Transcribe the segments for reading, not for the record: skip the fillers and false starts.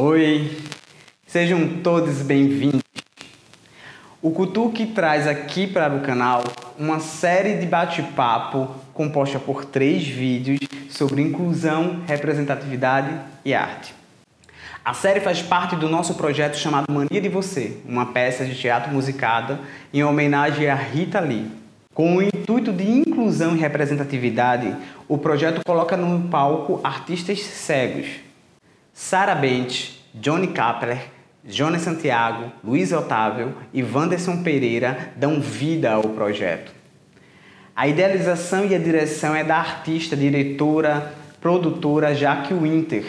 Oi, sejam todos bem-vindos. O Cutuque traz aqui para o canal uma série de bate-papo composta por 3 vídeos sobre inclusão, representatividade e arte. A série faz parte do nosso projeto chamado Mania de Você, uma peça de teatro musicada em homenagem a Rita Lee. Com o intuito de inclusão e representatividade, o projeto coloca no palco artistas cegos. Sara Bentes, Johnny Kapler, Jonas Santiago, Luiz Otávio e Wanderson Pereira dão vida ao projeto. A idealização e a direção é da artista, diretora, produtora Jaque Winter.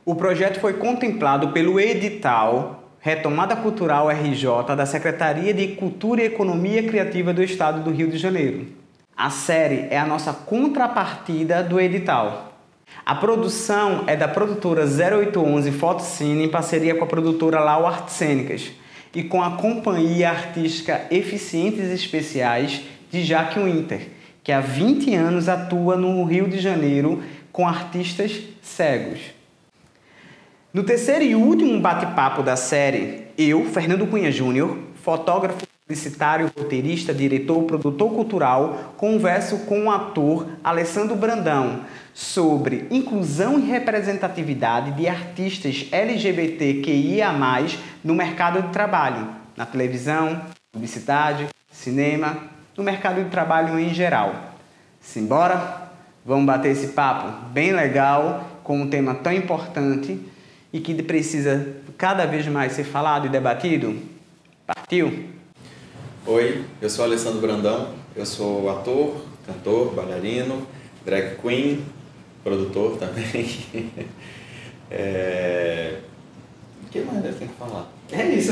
O projeto foi contemplado pelo edital Retomada Cultural RJ da Secretaria de Cultura e Economia Criativa do Estado do Rio de Janeiro. A série é a nossa contrapartida do edital. A produção é da produtora 0811 Fotocine em parceria com a produtora Lau Artes Cênicas e com a companhia artística Eficientes Especiais de Jaque Winter, que há 20 anos atua no Rio de Janeiro com artistas cegos. No terceiro e último bate-papo da série, eu, Fernando Cunha Júnior, fotógrafo, publicitário, roteirista, diretor, produtor cultural, converso com o ator Alessandro Brandão sobre inclusão e representatividade de artistas LGBTQIA+, no mercado de trabalho, na televisão, publicidade, cinema, no mercado de trabalho em geral. Simbora? Vamos bater esse papo bem legal com um tema tão importante e que precisa cada vez mais ser falado e debatido? Partiu? Oi, eu sou Alessandro Brandão, eu sou ator, cantor, bailarino, drag queen, produtor também. O que mais eu tenho que falar? É isso.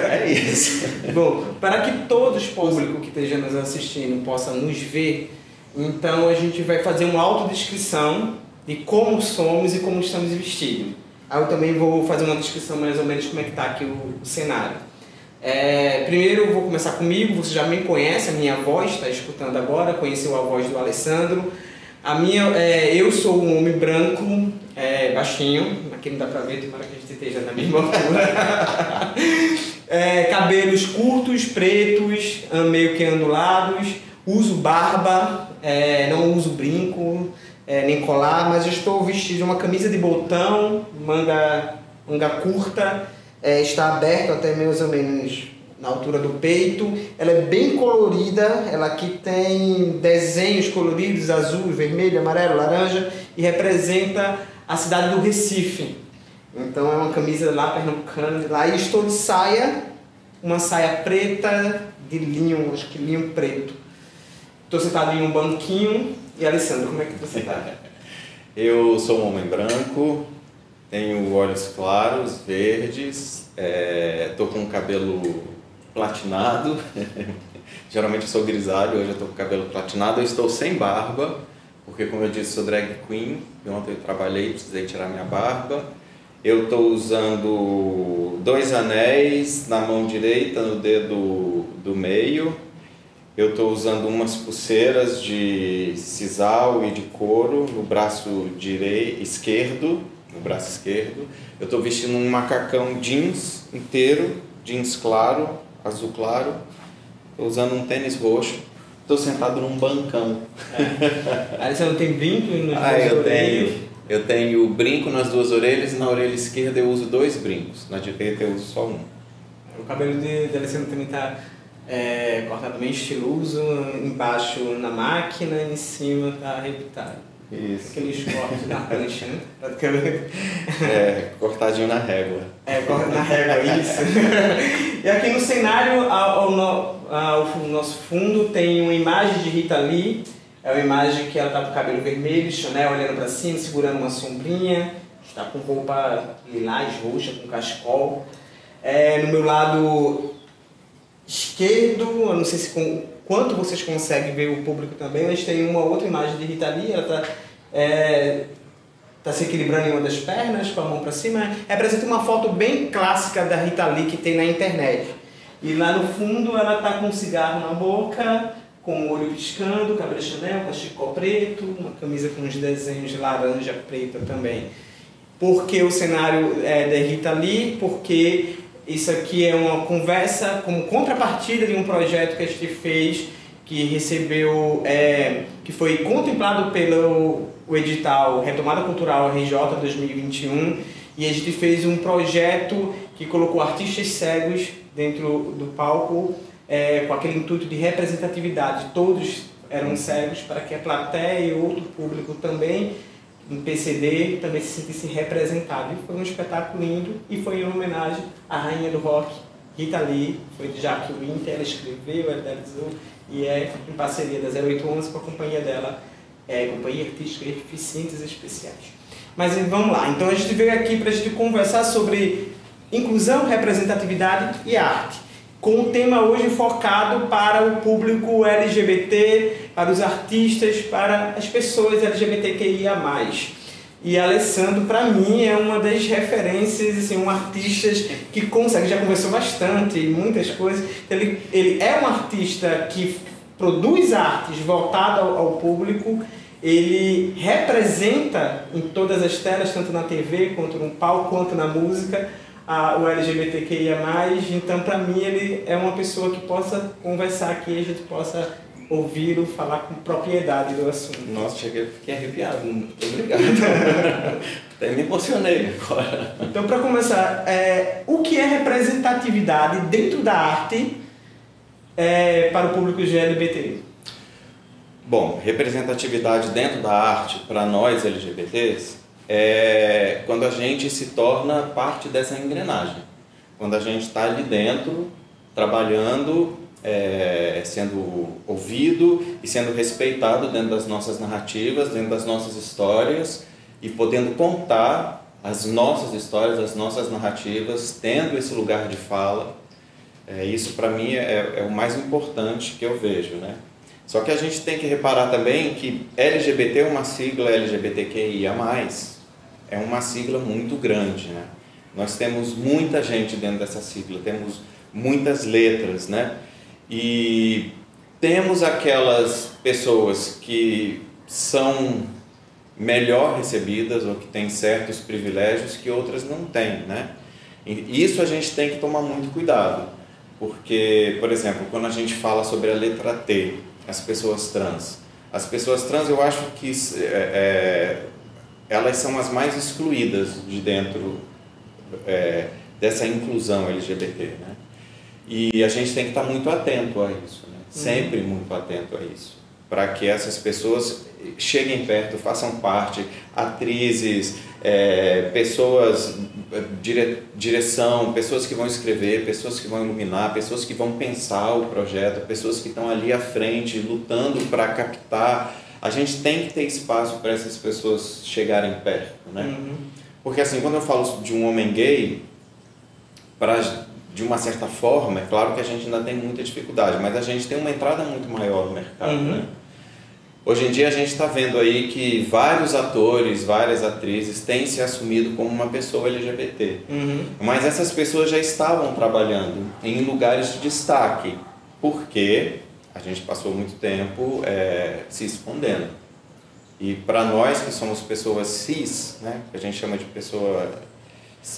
É isso. Bom, para que todos o público que esteja nos assistindo possa nos ver, então a gente vai fazer uma autodescrição de como somos e como estamos vestidos. Aí eu também vou fazer uma descrição mais ou menos como é que está aqui o cenário. Primeiro eu vou começar comigo, você já me conhece, a minha voz, está escutando agora, conheceu a voz do Alessandro. Eu sou um homem branco, baixinho, aqui não dá pra ver, tomara que a gente esteja na mesma altura. Cabelos curtos, pretos, meio que ondulados, uso barba, não uso brinco, nem colar, mas eu estou vestido uma camisa de botão, manga curta, está aberto até mais ou menos na altura do peito. Ela é bem colorida, ela aqui tem desenhos coloridos, azul, vermelho, amarelo, laranja, e representa a cidade do Recife. Então é uma camisa lá pernambucana, lá, e estou de saia, uma saia preta de linho, acho que linho preto. Estou sentado em um banquinho. E Alessandro, como é que você está? Eu sou um homem branco, tenho olhos claros, verdes, estou com o cabelo platinado, geralmente eu sou grisalho, hoje eu estou com o cabelo platinado, eu estou sem barba, porque como eu disse, sou drag queen, e ontem eu trabalhei, precisei tirar minha barba. Eu estou usando 2 anéis na mão direita, no dedo do meio. Eu estou usando umas pulseiras de sisal e de couro no braço esquerdo, no braço esquerdo. Eu estou vestindo um macacão jeans inteiro, jeans claro, azul claro. Estou usando um tênis roxo. Estou sentado num bancão. Aí você não tem brinco nas duas orelhas? Eu tenho brinco nas 2 orelhas e na orelha esquerda eu uso 2 brincos. Na direita eu uso só um. O cabelo de Alessandro também está cortado bem estiloso, embaixo na máquina, em cima está arrebitado. Isso. Aqueles cortes na prancha, né? Praticamente. Cortadinho na régua. Corta na régua, isso. E aqui no cenário, ao nosso fundo, tem uma imagem de Rita Lee. É uma imagem que ela está com o cabelo vermelho, Chanel olhando para cima, segurando uma sombrinha. Está com roupa lilás, roxa, com cachecol. No meu lado esquerdo, eu não sei se quanto vocês conseguem ver o público também, mas tem uma outra imagem de Rita Lee, ela está se equilibrando em uma das pernas, com a mão para cima. Representa uma foto bem clássica da Rita Lee que tem na internet. E lá no fundo ela está com um cigarro na boca, com o olho piscando, cabelo Chanel, cachecol preto, uma camisa com uns desenhos de laranja preta também. porque o cenário é da Rita Lee, porque isso aqui é uma conversa como contrapartida de um projeto que a gente fez, que recebeu, que foi contemplado pelo o edital Retomada Cultural RJ 2021, e a gente fez um projeto que colocou artistas cegos dentro do palco, com aquele intuito de representatividade. Todos eram cegos para que a plateia e outro público também, em PCD, também se sentisse representado. E foi um espetáculo lindo e foi em homenagem à rainha do rock, Rita Lee. Foi de Jaque Winter, ela escreveu, ela idealizou, e é em parceria da 0811 com a companhia dela, Companhia Artística Eficientes Especiais. Mas vamos lá, então a gente veio aqui para a gente conversar sobre inclusão, representatividade e arte, com o tema hoje focado para o público LGBT, para os artistas, para as pessoas LGBTQIA+. E Alessandro, para mim, é uma das referências, assim, um artista que consegue, já conversou bastante, muitas coisas. Ele é um artista que produz artes voltadas ao público, ele representa em todas as telas, tanto na TV, quanto no palco, quanto na música, o LGBTQIA+. Então, para mim, ele é uma pessoa que possa conversar aqui, a gente possa ouvi-lo falar com propriedade do assunto. Nossa, fiquei arrepiado. Muito obrigado. Até me emocionei agora. Então, para começar, o que é representatividade dentro da arte para o público LGBT? Bom, representatividade dentro da arte para nós LGBTs é quando a gente se torna parte dessa engrenagem. Quando a gente está ali dentro, trabalhando, sendo ouvido e sendo respeitado dentro das nossas narrativas, dentro das nossas histórias, e podendo contar as nossas histórias, as nossas narrativas, tendo esse lugar de fala. Isso para mim é o mais importante que eu vejo, né? Só que a gente tem que reparar também que LGBT é uma sigla, LGBTQIA+, é uma sigla muito grande, né? Nós temos muita gente dentro dessa sigla, temos muitas letras, né? E temos aquelas pessoas que são melhor recebidas ou que têm certos privilégios que outras não têm, né? E isso a gente tem que tomar muito cuidado, porque, por exemplo, quando a gente fala sobre a letra T, as pessoas trans eu acho que elas são as mais excluídas de dentro dessa inclusão LGBT, né? E a gente tem que estar muito atento a isso, né? Sempre muito atento a isso, para que essas pessoas cheguem perto, façam parte, atrizes, pessoas, direção, pessoas que vão escrever, pessoas que vão iluminar, pessoas que vão pensar o projeto, pessoas que estão ali à frente, lutando para captar. A gente tem que ter espaço para essas pessoas chegarem perto, né? Porque assim, quando eu falo de um homem gay, de uma certa forma, é claro que a gente ainda tem muita dificuldade, mas a gente tem uma entrada muito maior no mercado, né? Hoje em dia a gente está vendo aí que vários atores, várias atrizes têm se assumido como uma pessoa LGBT. Mas essas pessoas já estavam trabalhando em lugares de destaque, porque a gente passou muito tempo se escondendo. E para nós que somos pessoas cis, né, que a gente chama de pessoa...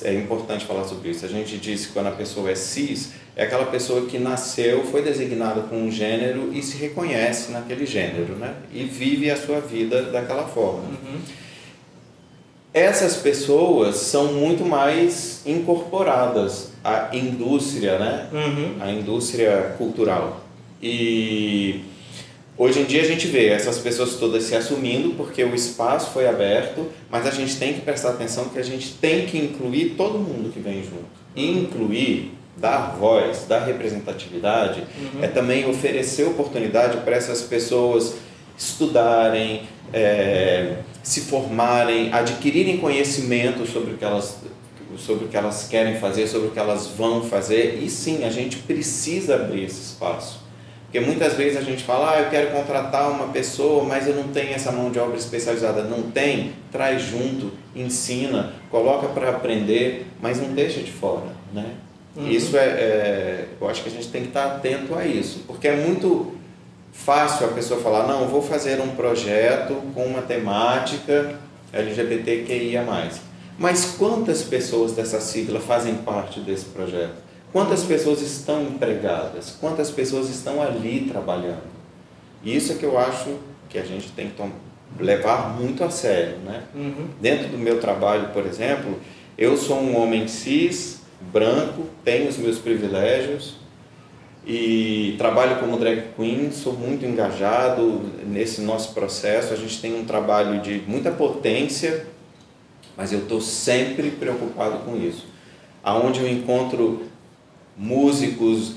É importante falar sobre isso. A gente diz que quando a pessoa é cis, é aquela pessoa que nasceu, foi designada com um gênero e se reconhece naquele gênero, né? E vive a sua vida daquela forma. Essas pessoas são muito mais incorporadas à indústria, né? À indústria cultural. E hoje em dia a gente vê essas pessoas todas se assumindo porque o espaço foi aberto, mas a gente tem que prestar atenção que a gente tem que incluir todo mundo que vem junto. E incluir, dar voz, dar representatividade, é também oferecer oportunidade para essas pessoas estudarem, se formarem, adquirirem conhecimento sobre o que elas querem fazer, sobre o que elas vão fazer. E sim, a gente precisa abrir esse espaço. Porque muitas vezes a gente fala, eu quero contratar uma pessoa, mas eu não tenho essa mão de obra especializada. Não tem? Traz junto, ensina, coloca para aprender, mas não deixa de fora, né? Isso eu acho que a gente tem que estar atento a isso, porque é muito fácil a pessoa falar, não, eu vou fazer um projeto com uma temática LGBTQIA+. Mas quantas pessoas dessa sigla fazem parte desse projeto? Quantas pessoas estão empregadas? Quantas pessoas estão ali trabalhando? E isso é que eu acho que a gente tem que levar muito a sério, né? Dentro do meu trabalho, por exemplo, eu sou um homem cis, branco, tenho os meus privilégios e trabalho como drag queen, sou muito engajado nesse nosso processo. A gente tem um trabalho de muita potência, mas eu estou sempre preocupado com isso. Aonde eu encontro músicos,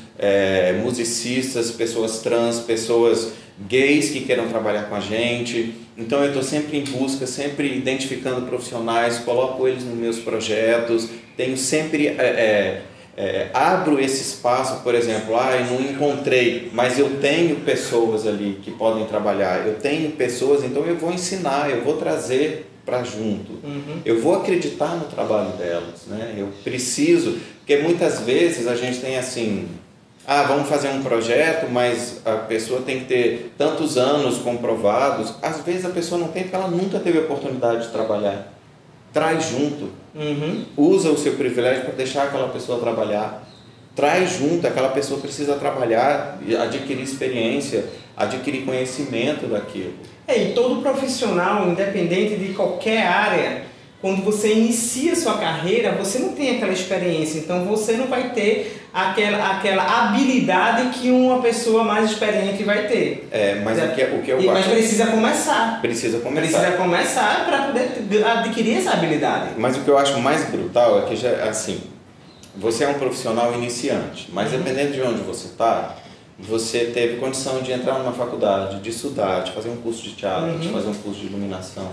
musicistas, pessoas trans, pessoas gays que queiram trabalhar com a gente. Então eu estou sempre em busca, sempre identificando profissionais, coloco eles nos meus projetos, tenho sempre, abro esse espaço, por exemplo, eu não encontrei, mas eu tenho pessoas ali que podem trabalhar, eu tenho pessoas, então eu vou ensinar, eu vou trazer para junto, eu vou acreditar no trabalho delas, né? Eu preciso, porque muitas vezes a gente tem assim, vamos fazer um projeto, mas a pessoa tem que ter tantos anos comprovados. Às vezes a pessoa não tem porque ela nunca teve a oportunidade de trabalhar. Traz junto, usa o seu privilégio para deixar aquela pessoa trabalhar. Traz junto, aquela pessoa precisa trabalhar, adquirir experiência, adquirir conhecimento daquilo. E todo profissional, independente de qualquer área, quando você inicia sua carreira, você não tem aquela experiência, então você não vai ter aquela habilidade que uma pessoa mais experiente vai ter. Mas mas precisa começar. Precisa começar para poder adquirir essa habilidade. Mas o que eu acho mais brutal é que assim, você é um profissional iniciante, mas dependendo de onde você está, você teve condição de entrar numa faculdade, de estudar, de fazer um curso de teatro, de fazer um curso de iluminação.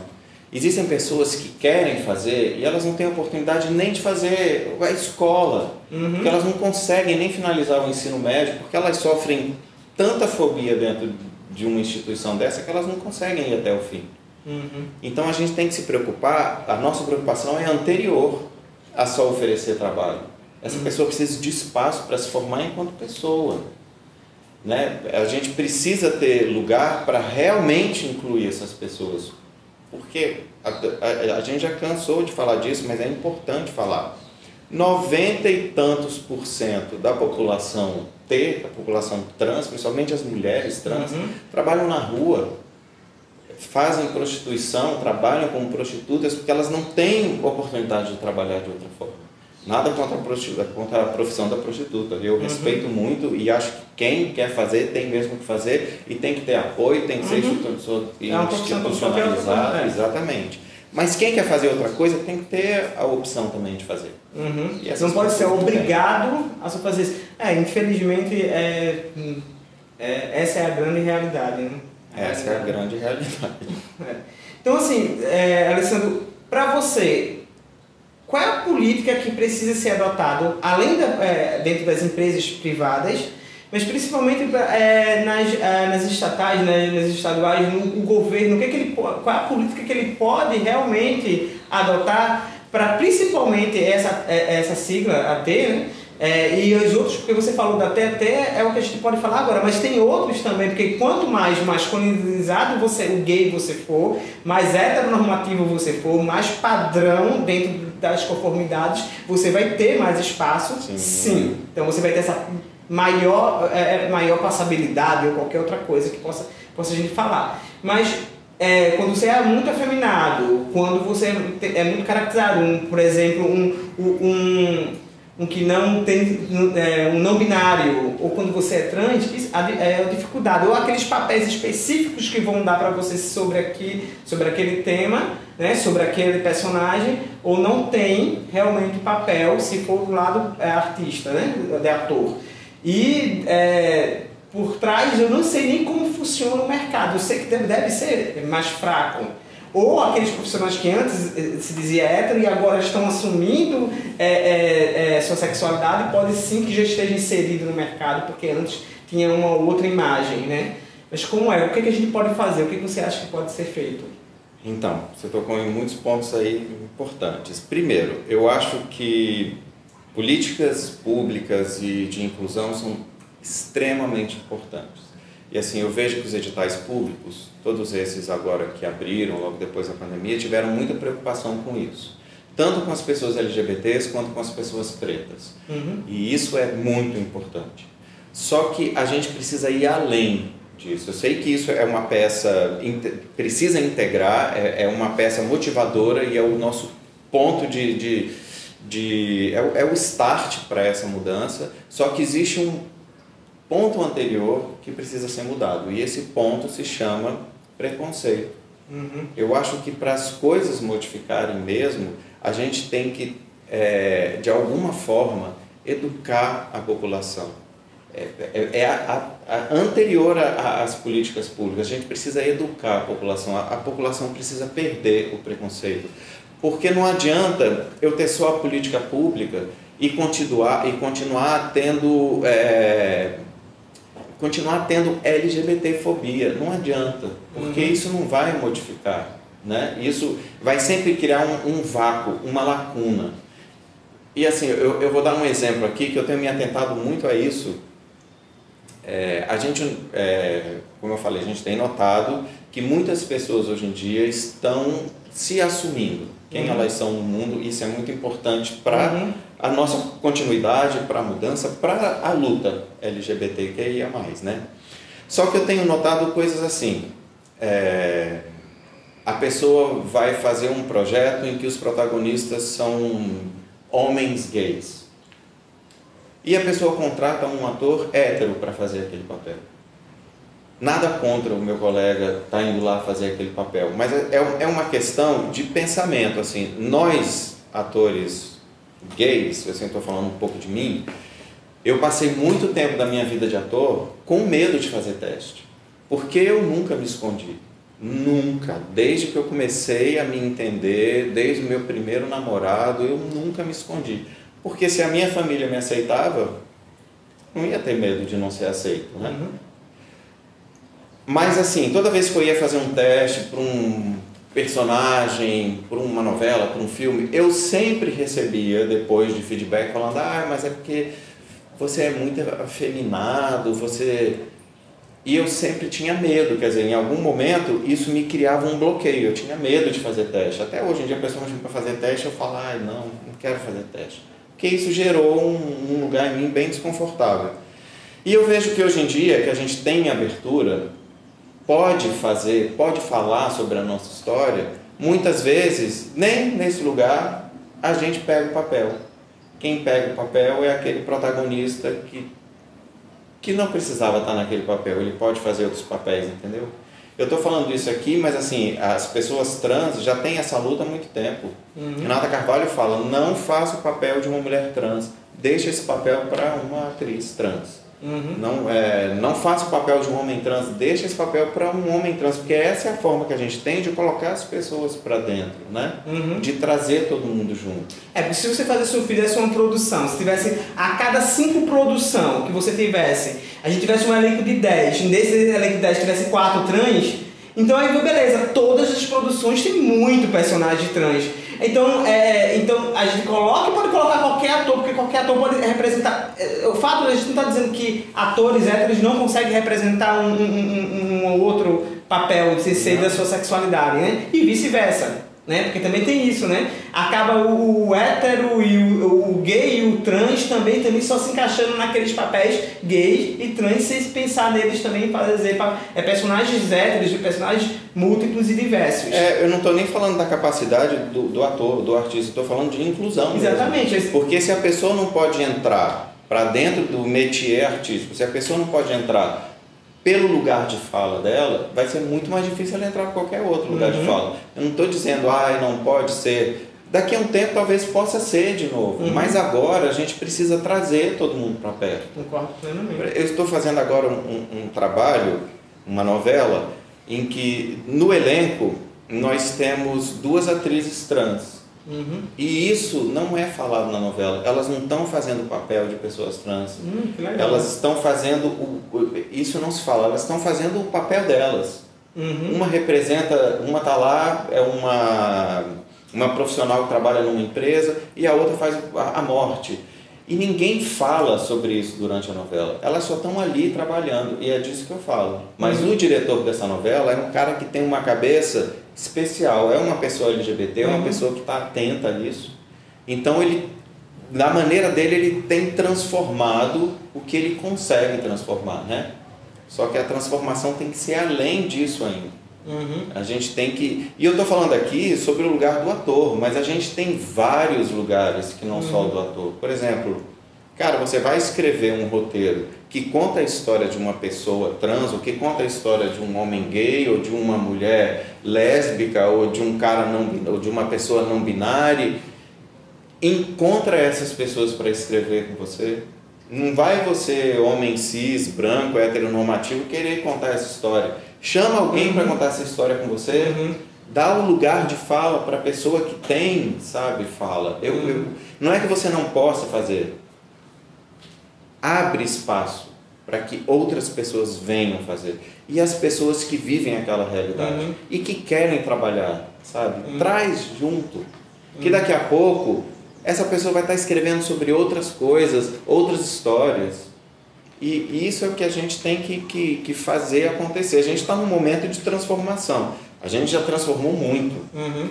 Existem pessoas que querem fazer e elas não têm oportunidade nem de fazer a escola, porque elas não conseguem nem finalizar o ensino médio, porque elas sofrem tanta fobia dentro de uma instituição dessa que elas não conseguem ir até o fim. Então a gente tem que se preocupar, a nossa preocupação é anterior a só oferecer trabalho. Essa pessoa precisa de espaço para se formar enquanto pessoa, né? A gente precisa ter lugar para realmente incluir essas pessoas. Porque a gente já cansou de falar disso, mas é importante falar. 90 e tantos % da população da população trans, principalmente as mulheres trans, trabalham na rua, fazem prostituição, trabalham como prostitutas, porque elas não têm oportunidade de trabalhar de outra forma. Nada contra a profissão da prostituta. Eu respeito muito e acho que quem quer fazer tem mesmo que fazer e tem que ter apoio, tem que ser institucionalizado. Exatamente. Mas quem quer fazer outra coisa tem que ter a opção também de fazer. Não pode ser obrigado a só fazer isso. Infelizmente, essa é a grande realidade. Né? Essa é a grande realidade. Então, assim, Alessandro, para você, qual é a política que precisa ser adotada, além dentro das empresas privadas, mas principalmente nas estatais, nas estaduais, no governo, qual é a política que ele pode realmente adotar para principalmente essa sigla, AT, né? E os outros, porque você falou da TT, é o que a gente pode falar agora, mas tem outros também, porque quanto mais masculinizado o gay você for, mais heteronormativo você for, mais padrão dentro das conformidades, você vai ter mais espaço, sim. Então você vai ter essa maior passabilidade ou qualquer outra coisa que possa a gente falar. Mas quando você é muito afeminado, quando você é muito caracterizado, por exemplo, um que não tem um não binário, ou quando você é trans, é a dificuldade, ou aqueles papéis específicos que vão dar para você sobre aquele tema, né, sobre aquele personagem, ou não tem realmente papel se for do lado artista, né, de ator. E por trás eu não sei nem como funciona o mercado, eu sei que deve ser mais fraco. Ou aqueles profissionais que antes se dizia hétero e agora estão assumindo sua sexualidade, pode sim que já esteja inserido no mercado, porque antes tinha uma outra imagem, né? Mas como é? O que a gente pode fazer? O que você acha que pode ser feito? Então, você tocou em muitos pontos aí importantes. Primeiro, eu acho que políticas públicas e de inclusão são extremamente importantes. E assim, eu vejo que os editais públicos, todos esses agora que abriram logo depois da pandemia, tiveram muita preocupação com isso. tanto com as pessoas LGBTs quanto com as pessoas pretas. E isso é muito importante. Só que a gente precisa ir além disso. Eu sei que isso é uma peça, precisa integrar, é uma peça motivadora e é o nosso ponto é o start para essa mudança, só que existe um ponto anterior que precisa ser mudado, e esse ponto se chama preconceito. Eu acho que para as coisas modificarem mesmo, a gente tem que, de alguma forma, educar a população. Anterior às políticas públicas, a gente precisa educar a população precisa perder o preconceito, porque não adianta eu ter só a política pública e continuar tendo LGBTfobia, não adianta, porque isso não vai modificar, né? Isso vai sempre criar um vácuo, uma lacuna. E assim, eu vou dar um exemplo aqui que eu tenho me atentado muito a isso. Como eu falei, a gente tem notado que muitas pessoas hoje em dia estão se assumindo quem elas são no mundo. Isso é muito importante para a nossa continuidade, para a mudança, para a luta LGBTQIA+, né? Só que eu tenho notado coisas assim, a pessoa vai fazer um projeto em que os protagonistas são homens gays. E a pessoa contrata um ator hétero para fazer aquele papel. Nada contra o meu colega estar indo lá fazer aquele papel, mas é uma questão de pensamento. Assim, nós, atores gays, assim, estou falando um pouco de mim, eu passei muito tempo da minha vida de ator com medo de fazer teste, porque eu nunca me escondi. Nunca. Desde que eu comecei a me entender, desde o meu primeiro namorado, eu nunca me escondi. Porque se a minha família me aceitava, não ia ter medo de não ser aceito, né? Mas assim, toda vez que eu ia fazer um teste para um personagem, para uma novela, para um filme, eu sempre recebia depois de feedback falando: mas é porque você é muito afeminado, E eu sempre tinha medo, quer dizer, em algum momento isso me criava um bloqueio, eu tinha medo de fazer teste. Até hoje em dia a pessoa me chama para fazer teste, eu falo: não quero fazer teste. Porque isso gerou um lugar em mim bem desconfortável. E eu vejo que hoje em dia, que a gente tem abertura, pode falar sobre a nossa história, muitas vezes, nem nesse lugar, a gente pega o papel. Quem pega o papel é aquele protagonista que não precisava estar naquele papel, ele pode fazer outros papéis, entendeu? Eu estou falando isso aqui, mas assim, as pessoas trans já têm essa luta há muito tempo. Renata Carvalho fala: não faça o papel de uma mulher trans, deixa esse papel para uma atriz trans. Não faça o papel de um homem trans, deixa esse papel para um homem trans, porque essa é a forma que a gente tem de colocar as pessoas para dentro, né? De trazer todo mundo junto. Porque se você fizesse uma produção, se tivesse a cada 5 produções que você tivesse, a gente tivesse um elenco de 10, nesse elenco de 10 tivesse 4 trans, então aí beleza, todas as produções têm muito personagem trans. Então a gente pode colocar qualquer ator, porque qualquer ator pode representar. O fato de a gente não estar dizendo que atores héteros não conseguem representar um ou outro papel, se ser da sua sexualidade, né? E vice-versa, né? Porque também tem isso, né? Acaba o hétero e o gay e o trans também só se encaixando naqueles papéis gays e trans, sem pensar neles também, fazer personagens héteros e personagens múltiplos e diversos. Eu não estou nem falando da capacidade do ator, do artista, estou falando de inclusão. Exatamente. Mesmo. Porque se a pessoa não pode entrar para dentro do métier artístico, se a pessoa não pode entrar pelo lugar de fala dela, vai ser muito mais difícil ela entrar em qualquer outro lugar de fala. Eu não estou dizendo: não pode ser. Daqui a um tempo talvez possa ser de novo, mas agora a gente precisa trazer todo mundo para perto. Concordo plenamente. Eu estou fazendo agora um trabalho, uma novela, em que no elenco nós temos 2 atrizes trans. E isso não é falado na novela. Elas não estão fazendo o papel de pessoas trans. Elas estão fazendo isso não se fala. Elas estão fazendo o papel delas. Uma está lá, é uma profissional que trabalha numa empresa, e a outra faz a morte. E ninguém fala sobre isso durante a novela. Elas só estão ali trabalhando, e é disso que eu falo. Mas o diretor dessa novela é um cara que tem uma cabeça especial, é uma pessoa LGBT, é uma pessoa que está atenta a isso. Então, ele, na maneira dele, ele tem transformado o que ele consegue transformar, né? Só que a transformação tem que ser além disso ainda. A gente tem que... E eu estou falando aqui sobre o lugar do ator, mas a gente tem vários lugares que não só o do ator. Por exemplo, cara, você vai escrever um roteiro que conta a história de uma pessoa trans, ou que conta a história de um homem gay, ou de uma mulher lésbica, ou de um cara ou de uma pessoa não binária. Encontra essas pessoas para escrever com você. Não vai você, homem cis, branco, heteronormativo, querer contar essa história. Chama alguém para contar essa história com você. Dá um lugar de fala para a pessoa que tem, sabe, fala. Não é que você não possa fazer. Abre espaço para que outras pessoas venham fazer. E as pessoas que vivem aquela realidade e que querem trabalhar, sabe? Traz junto. Que daqui a pouco essa pessoa vai estar escrevendo sobre outras coisas, outras histórias. E isso é o que a gente tem que fazer acontecer. A gente está num momento de transformação. A gente já transformou muito.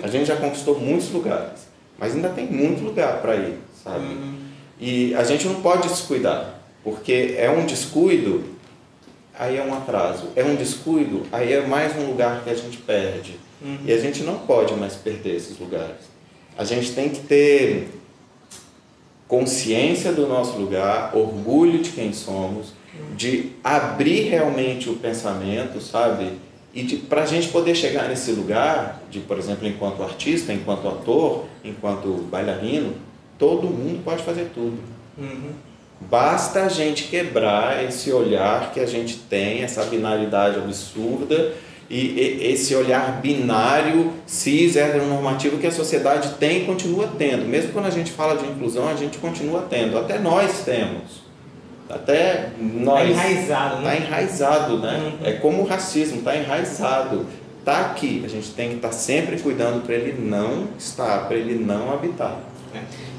A gente já conquistou muitos lugares. Mas ainda tem muito lugar para ir, sabe? E a gente não pode descuidar. Porque é um descuido, aí é um atraso. É um descuido, aí é mais um lugar que a gente perde. E a gente não pode mais perder esses lugares. A gente tem que ter consciência do nosso lugar, orgulho de quem somos, de abrir realmente o pensamento, sabe? E para a gente poder chegar nesse lugar, de, por exemplo, enquanto artista, enquanto ator, enquanto bailarino, todo mundo pode fazer tudo. Basta a gente quebrar esse olhar que a gente tem, essa binaridade absurda, e esse olhar binário, cis, heteronormativo que a sociedade tem e continua tendo. Mesmo quando a gente fala de inclusão, a gente continua tendo. Até nós temos. Até nós. Está enraizado, né? Está enraizado, né? É como o racismo, está enraizado. Está aqui. A gente tem que estar sempre cuidando para ele não estar, para ele não habitar.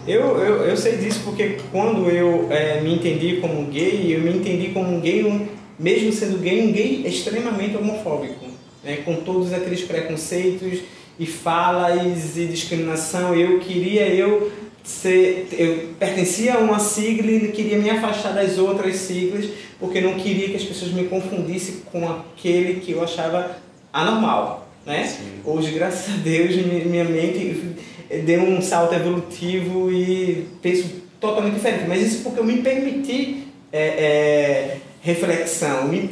Eu sei disso porque quando eu me entendi como gay, eu me entendi como um gay, mesmo sendo gay, um gay extremamente homofóbico. Com todos aqueles preconceitos e falas e discriminação. Eu pertencia a uma sigla e queria me afastar das outras siglas porque não queria que as pessoas me confundissem com aquele que eu achava anormal, né? Hoje, graças a Deus, minha mente deu um salto evolutivo e penso totalmente diferente, mas isso porque eu me permiti reflexão, me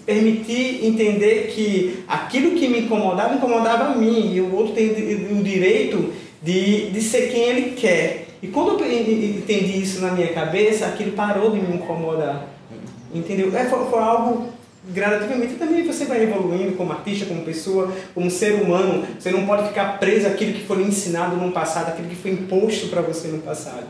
permitir entender que aquilo que me incomodava a mim, e o outro tem o direito de ser quem ele quer. E quando eu entendi isso na minha cabeça, aquilo parou de me incomodar. Entendeu? Foi algo gradativamente. Também você vai evoluindo como artista, como pessoa, como ser humano. Você não pode ficar preso àquilo que foi ensinado no passado, àquilo que foi imposto para você no passado.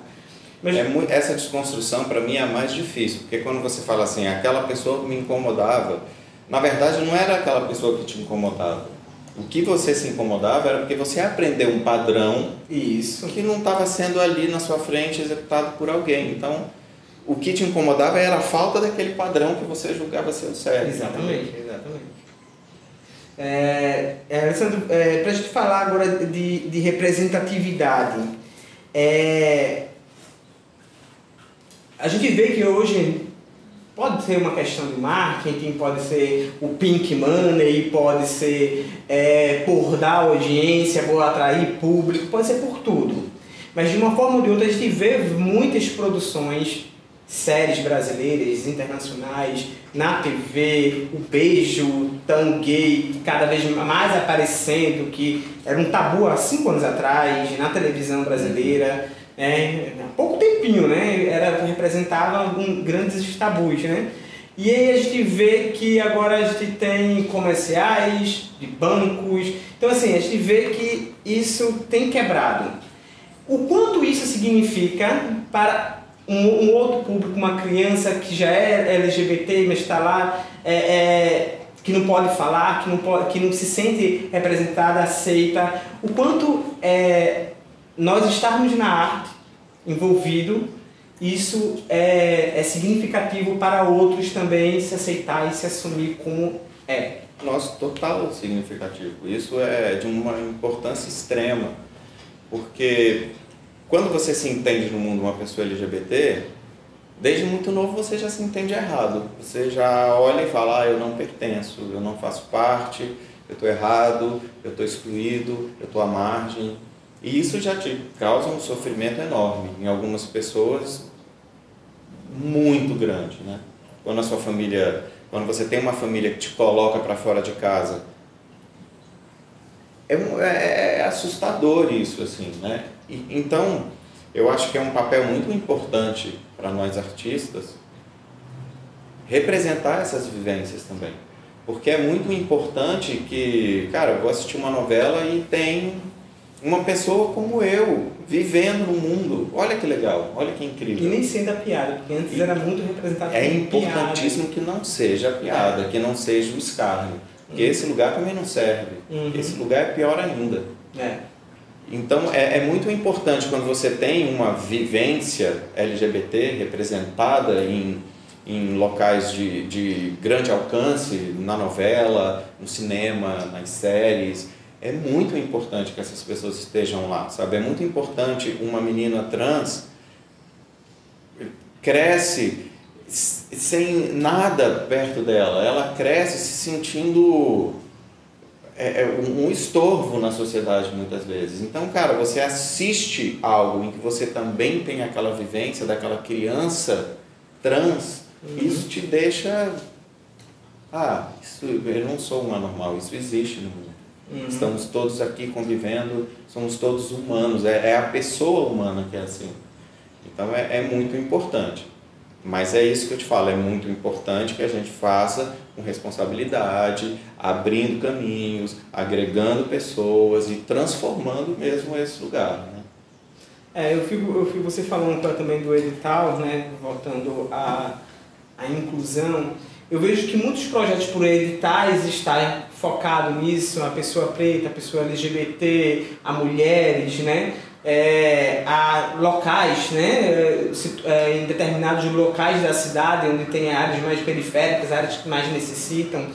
Mas... essa desconstrução para mim é a mais difícil, porque quando você fala assim, aquela pessoa que me incomodava, na verdade não era aquela pessoa que te incomodava. O que você se incomodava era porque você aprendeu um padrão que não estava sendo ali na sua frente executado por alguém. Então, o que te incomodava era a falta daquele padrão que você julgava ser o certo. Exatamente. Alessandro, para a gente falar agora de representatividade, a gente vê que hoje pode ser uma questão de marketing, pode ser o pink money, pode ser por dar audiência, por atrair público, pode ser por tudo. Mas de uma forma ou de outra a gente vê muitas produções, séries brasileiras, internacionais, na TV, o beijo tão gay, cada vez mais aparecendo, que era um tabu há 5 anos atrás, na televisão brasileira. Há pouco tempinho, né? Representava grandes tabus, né? E aí a gente vê que agora a gente tem comerciais de bancos. Então, assim, a gente vê que isso tem quebrado. O quanto isso significa para um outro público, uma criança que já é LGBT, mas está lá, que não pode falar, que não se sente representada, aceita. O quanto nós estarmos na arte, envolvido, isso é significativo para outros também se aceitar e se assumir como Nosso total significativo. Isso é de uma importância extrema, porque quando você se entende no mundo uma pessoa LGBT, desde muito novo você já se entende errado. Você já olha e fala, eu não pertenço, eu não faço parte, eu estou errado, eu estou excluído, eu estou à margem. E isso já te causa um sofrimento enorme. Em algumas pessoas, muito grande, né? Quando você tem uma família que te coloca para fora de casa, é assustador isso, assim, né? Então, eu acho que é um papel muito importante para nós artistas representar essas vivências também. Porque é muito importante que, cara, eu vou assistir uma novela e tem uma pessoa como eu, vivendo no mundo. Olha que legal, olha que incrível. E nem sendo a piada, porque antes era muito representado como piada. É importantíssimo que não seja a piada, que não seja o escárnio. Porque esse lugar também não serve. Esse lugar é pior ainda. Então, é muito importante quando você tem uma vivência LGBT representada em locais de grande alcance, na novela, no cinema, nas séries. É muito importante que essas pessoas estejam lá, sabe? É muito importante uma menina trans cresce sem nada perto dela. Ela cresce se sentindo um estorvo na sociedade muitas vezes. Então, cara, você assiste algo em que você também tem aquela vivência daquela criança trans, isso te deixa... eu não sou um anormal, isso existe no mundo. Estamos todos aqui convivendo, somos todos humanos, é a pessoa humana que é assim. Então é muito importante. Mas é isso que eu te falo, é muito importante que a gente faça com responsabilidade, abrindo caminhos, agregando pessoas e transformando mesmo esse lugar, né? Eu fico você falando também do edital, né, voltando à inclusão. Eu vejo que muitos projetos por editais estão focados nisso, a pessoa preta, a pessoa LGBT, a mulheres, né? A locais, né? Em determinados locais da cidade, onde tem áreas mais periféricas, áreas que mais necessitam.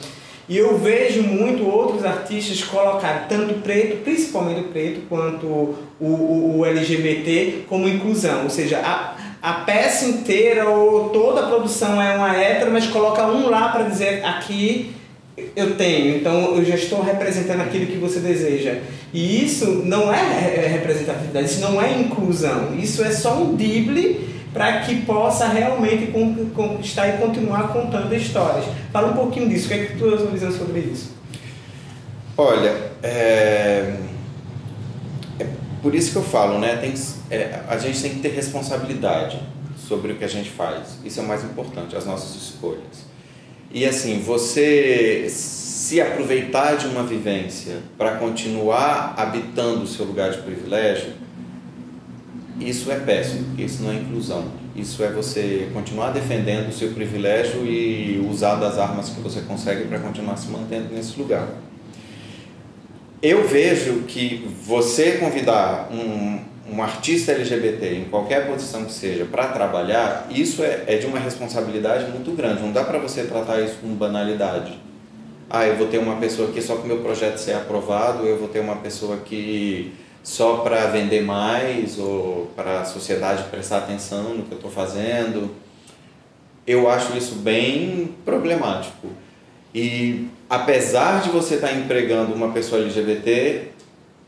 E eu vejo muito outros artistas colocar tanto o preto, principalmente o preto, quanto o LGBT como inclusão, ou seja, a peça inteira ou toda a produção é uma hétero, mas coloca um lá para dizer aqui eu tenho, então eu já estou representando aquilo que você deseja. E isso não é representatividade, isso não é inclusão, isso é só um drible para que possa realmente conquistar e continuar contando histórias. Fala um pouquinho disso, o que é que tu tem a visão sobre isso? Olha, por isso que eu falo, né? A gente tem que ter responsabilidade sobre o que a gente faz. Isso é o mais importante, as nossas escolhas. E assim, você se aproveitar de uma vivência para continuar habitando o seu lugar de privilégio, isso é péssimo, porque isso não é inclusão. Isso é você continuar defendendo o seu privilégio e usar das armas que você consegue para continuar se mantendo nesse lugar. Eu vejo que você convidar um artista LGBT, em qualquer posição que seja, para trabalhar, isso é de uma responsabilidade muito grande. Não dá para você tratar isso com banalidade. Eu vou ter uma pessoa aqui só para o meu projeto ser aprovado, eu vou ter uma pessoa aqui só para vender mais, ou para a sociedade prestar atenção no que eu estou fazendo. Eu acho isso bem problemático. E apesar de você estar empregando uma pessoa LGBT,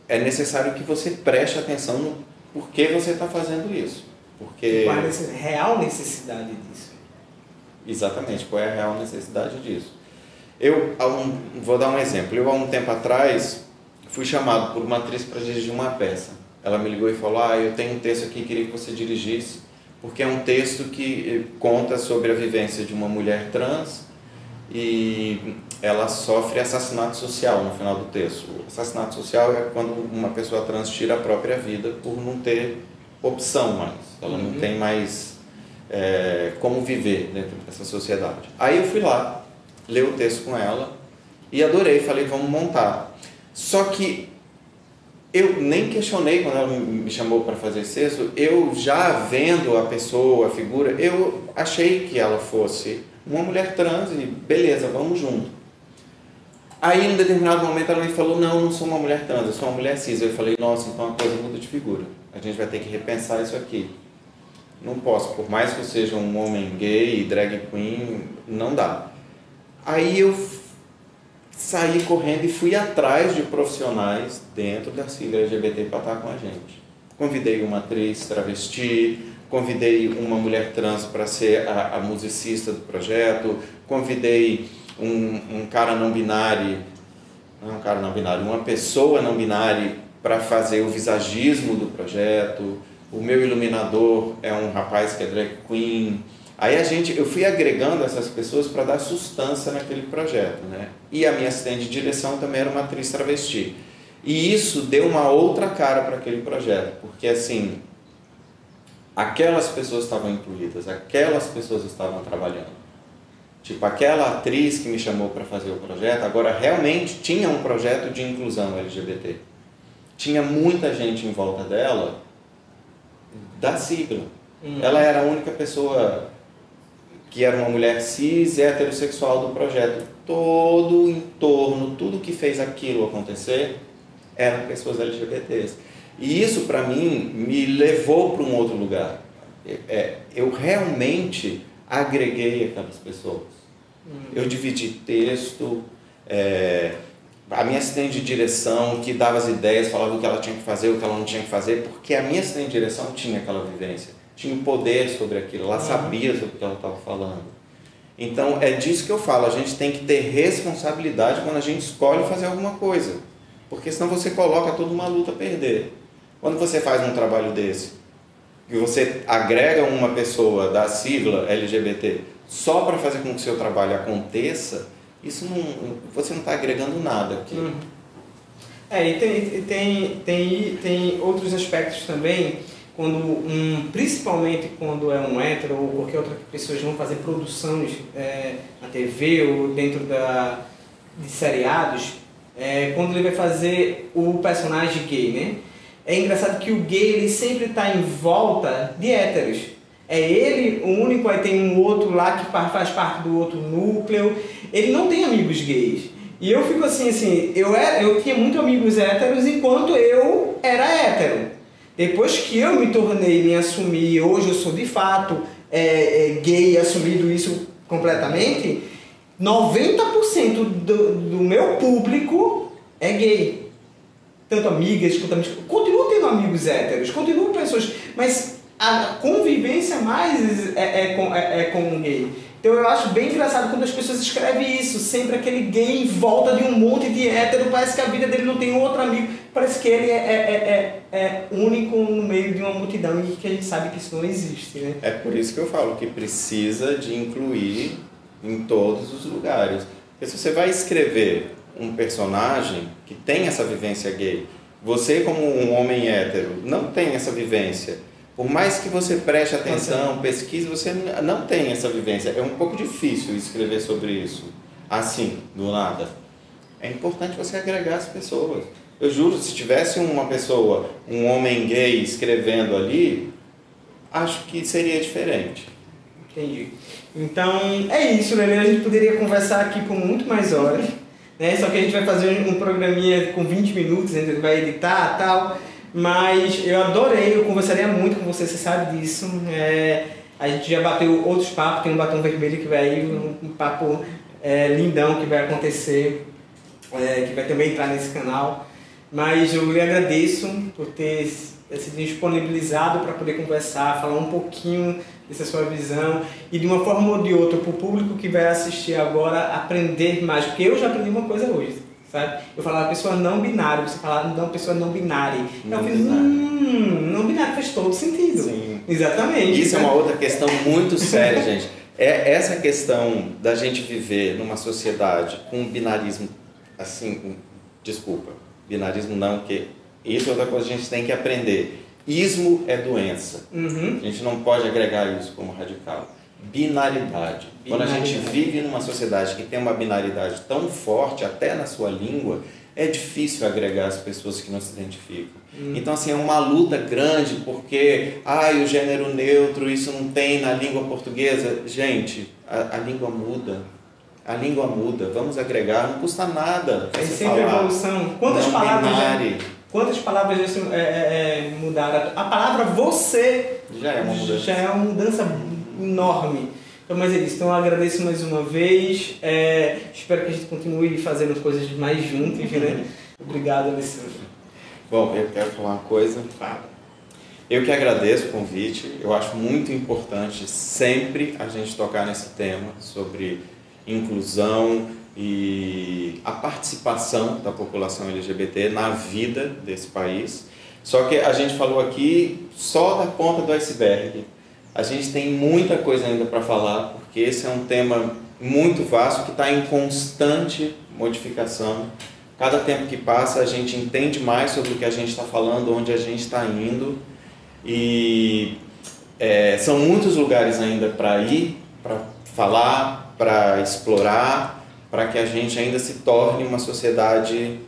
é necessário que você preste atenção no porquê você está fazendo isso. Porque... Qual é a real necessidade disso? Exatamente, qual é a real necessidade disso. Vou dar um exemplo. Eu, há um tempo atrás, fui chamado por uma atriz para dirigir uma peça. Ela me ligou e falou, eu tenho um texto aqui, queria que você dirigisse, porque é um texto que conta sobre a vivência de uma mulher trans e ela sofre assassinato social no final do texto. O assassinato social é quando uma pessoa trans tira a própria vida por não ter opção mais. Ela não tem mais como viver dentro dessa sociedade. Aí eu fui lá, ler o texto com ela e adorei, falei, vamos montar. Só que eu nem questionei quando ela me chamou para fazer esse texto, eu já vendo a pessoa, a figura, eu achei que ela fosse uma mulher trans e beleza, vamos junto. Aí, em um determinado momento, ela me falou, não, eu não sou uma mulher trans, eu sou uma mulher cis. Eu falei, nossa, então a coisa muda de figura. A gente vai ter que repensar isso aqui. Não posso, por mais que eu seja um homem gay, drag queen, não dá. Aí eu saí correndo e fui atrás de profissionais dentro da sigla LGBT para estar com a gente. Convidei uma atriz travesti, convidei uma mulher trans para ser a musicista do projeto, convidei um cara não binário, não um cara não binário, uma pessoa não binária para fazer o visagismo do projeto. O meu iluminador é um rapaz que é drag queen. Aí eu fui agregando essas pessoas para dar sustância naquele projeto, né? E a minha assistente de direção também era uma atriz travesti. E isso deu uma outra cara para aquele projeto, porque assim, aquelas pessoas estavam incluídas, aquelas pessoas estavam trabalhando. Tipo, aquela atriz que me chamou para fazer o projeto, agora realmente tinha um projeto de inclusão LGBT. Tinha muita gente em volta dela da sigla. Ela era a única pessoa que era uma mulher cis, heterossexual do projeto. Todo o entorno, tudo que fez aquilo acontecer, eram pessoas LGBTs. E isso, para mim, me levou para um outro lugar. Eu realmente agreguei aquelas pessoas. Eu dividi texto, a minha assistente de direção que dava as ideias, falava o que ela tinha que fazer, o que ela não tinha que fazer, porque a minha assistente de direção tinha aquela vivência, tinha o poder sobre aquilo, ela sabia sobre o que ela estava falando. Então, é disso que eu falo, a gente tem que ter responsabilidade quando a gente escolhe fazer alguma coisa, porque senão você coloca toda uma luta a perder. Quando você faz um trabalho desse, que você agrega uma pessoa da sigla LGBT só para fazer com que o seu trabalho aconteça, isso você não está agregando nada aqui. E tem outros aspectos também, principalmente quando é um hétero ou qualquer outra pessoa vão fazer produções na TV ou dentro de seriados, quando ele vai fazer o personagem gay, né? É engraçado que o gay ele sempre está em volta de héteros. É ele o único, aí tem um outro lá que faz parte do outro núcleo. Ele não tem amigos gays. E eu fico assim, eu tinha muitos amigos héteros enquanto eu era hétero. Depois que eu me tornei, me assumi, hoje eu sou de fato gay, assumido isso completamente, 90% do meu público é gay. Tanto amigas quanto amigos. Continuo tendo amigos héteros, continuo pessoas, mas a convivência mais com gay. Então eu acho bem engraçado quando as pessoas escrevem isso, sempre aquele gay em volta de um monte de hétero, parece que a vida dele não tem outro amigo, parece que ele é único no meio de uma multidão e que a gente sabe que isso não existe, né? É por isso que eu falo que precisa de incluir em todos os lugares. Porque se você vai escrever um personagem que tem essa vivência gay, você como um homem hétero não tem essa vivência, por mais que você preste atenção, pesquise, você não tem essa vivência. É um pouco difícil escrever sobre isso assim, do nada. É importante você agregar as pessoas. Eu juro, se tivesse uma pessoa, um homem gay escrevendo ali, acho que seria diferente. Entendi. Então, é isso, né? A gente poderia conversar aqui por muito mais horas, né? Só que a gente vai fazer um programinha com 20 minutos, a gente vai editar e tal. Mas eu adorei, eu conversaria muito com você sabe disso. A gente já bateu outros papos, tem um batom vermelho que vai ir, um papo lindão que vai acontecer, que vai também entrar nesse canal. Mas eu lhe agradeço por ter se disponibilizado para poder conversar, falar um pouquinho dessa sua visão e de uma forma ou de outra para o público que vai assistir agora aprender mais, porque eu já aprendi uma coisa hoje, sabe? Eu falava pessoa não binária, você falava não, pessoa não binária. Não binário faz todo sentido. Sim. Exatamente. Isso é uma outra questão muito séria, gente. Essa questão da gente viver numa sociedade com um binarismo, assim, desculpa, binarismo não, porque isso é outra coisa que a gente tem que aprender. Ismo é doença. A gente não pode agregar isso como radical. Binaridade. Quando a gente vive numa sociedade que tem uma binaridade tão forte, até na sua língua, é difícil agregar as pessoas que não se identificam. Então, assim, é uma luta grande, porque, o gênero neutro, isso não tem na língua portuguesa. Gente, a língua muda. A língua muda, vamos agregar, não custa nada. É sempre evolução. Quantas palavras já mudaram? A palavra você já é uma mudança. Já é uma mudança enorme. Então, mas é isso. Então, eu agradeço mais uma vez. Espero que a gente continue fazendo coisas mais juntos, né? Obrigado, Alessandro. Bom, eu quero falar uma coisa. Eu que agradeço o convite. Eu acho muito importante sempre a gente tocar nesse tema sobre inclusão e a participação da população LGBT na vida desse país. Só que a gente falou aqui só da ponta do iceberg. A gente tem muita coisa ainda para falar, porque esse é um tema muito vasto que está em constante modificação. Cada tempo que passa a gente entende mais sobre o que a gente está falando, onde a gente está indo. E são muitos lugares ainda para ir, para falar, para explorar, para que a gente ainda se torne uma sociedade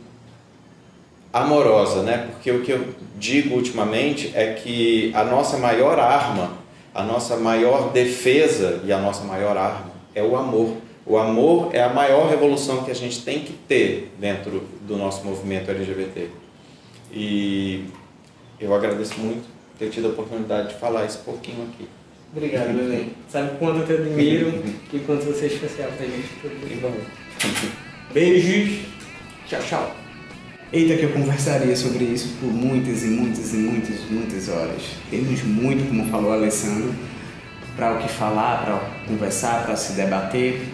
amorosa, né? Porque o que eu digo ultimamente é que a nossa maior arma, a nossa maior defesa e a nossa maior arma é o amor. O amor é a maior revolução que a gente tem que ter dentro do nosso movimento LGBT. E eu agradeço muito ter tido a oportunidade de falar esse pouquinho aqui. Obrigado, Belém. Sabe o quanto eu te admiro e quanto você é especial pra gente. Beijos. Tchau, tchau. Eita, que eu conversaria sobre isso por muitas horas. Temos muito, como falou o Alessandro, para o que falar, para conversar, para se debater.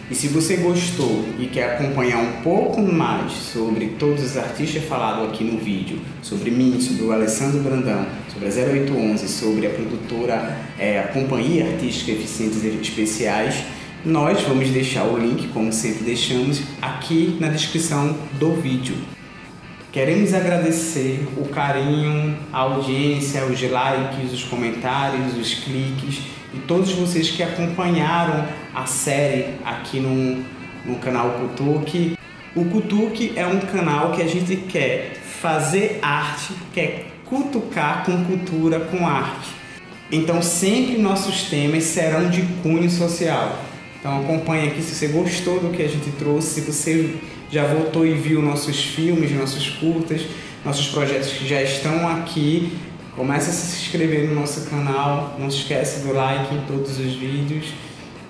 E se você gostou e quer acompanhar um pouco mais sobre todos os artistas falados aqui no vídeo, sobre mim, sobre o Alessandro Brandão, sobre a 0811, sobre a produtora, a Companhia Artística Eficientes Especiais, nós vamos deixar o link, como sempre deixamos, aqui na descrição do vídeo. Queremos agradecer o carinho, a audiência, os likes, os comentários, os cliques e todos vocês que acompanharam a série aqui no canal Cutuque. O Cutuque é um canal que a gente quer fazer arte, quer cutucar com cultura, com arte. Então sempre nossos temas serão de cunho social. Então acompanhe aqui se você gostou do que a gente trouxe, se você já voltou e viu nossos filmes, nossos curtas, nossos projetos que já estão aqui. Comece a se inscrever no nosso canal, não se esquece do like em todos os vídeos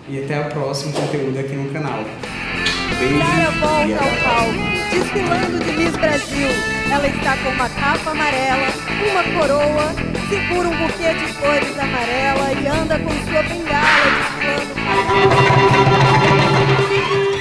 e até o próximo conteúdo aqui no canal. Beijo. Sara volta ao palco, desfilando de Miss Brasil. Ela está com uma capa amarela, uma coroa, segura um buquê de flores amarela e anda com sua bengala desfilando.